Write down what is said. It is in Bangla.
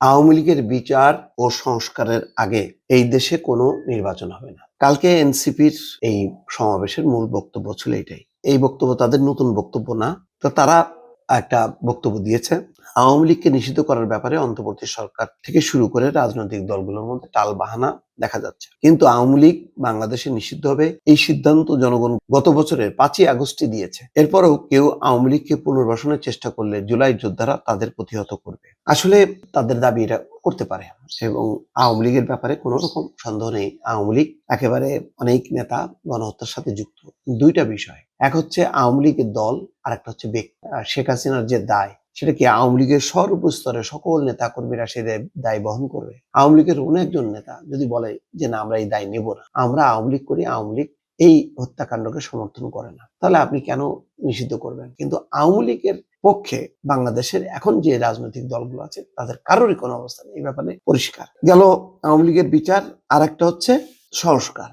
আওয়ামী লীগের বিচার ও সংস্কারের আগে এই দেশে কোনো নির্বাচন হবে না। কালকে এনসিপির এই সমাবেশের মূল বক্তব্য ছিল এটাই। এই বক্তব্য তাদের নতুন বক্তব্য না। তো তারা একটা বক্তব্য দিয়েছে, আওয়ামী লীগকে নিষিদ্ধ করার ব্যাপারে অন্তর্বর্তী সরকার থেকে শুরু করে রাজনৈতিক দলগুলোর মধ্যে টালবাহানা দেখা যাচ্ছে, কিন্তু আওয়ামী লীগ বাংলাদেশে নিষিদ্ধ হবে এই সিদ্ধান্ত জনগণ গত বছরের 5ই আগস্টে দিয়েছে। এরপরও কেউ আওয়ামী লীগকে পুনর্বাসনের চেষ্টা করলে জুলাই যোদ্ধারা তাদের প্রতিহত করবে। আসলে তাদের দাবি এটা করতে পারে এবং আওয়ামী লীগের ব্যাপারে কোনো রকম সন্দেহ নেই। আওয়ামী লীগ একেবারে অনেক নেতা গণহত্যার সাথে যুক্ত। দুইটা বিষয়, এক হচ্ছে আওয়ামী লীগের দল, আর একটা হচ্ছে ব্যক্তি। শেখ হাসিনার যে দায়, সেটা কি আওয়ামী লীগের সর্বস্তরে সকল নেতা কর্মীরা সে দায় বহন করবে? আওয়ামী লীগের অনেকজন নেতা যদি বলে যে না, আমরা এই দায় নেব না, আমরা আওয়ামী লীগ করি, আওয়ামী লীগ এই হত্যাকাণ্ডকে সমর্থন করে না, তাহলে আপনি কেন নিষিদ্ধ করবেন? কিন্তু আওয়ামী লীগের পক্ষে বাংলাদেশের এখন যে রাজনৈতিক দলগুলো আছে তাদের কারোরই কোনো অবস্থান এই ব্যাপারে পরিষ্কার। গেল আওয়ামী লীগের বিচার, আর একটা হচ্ছে সংস্কার।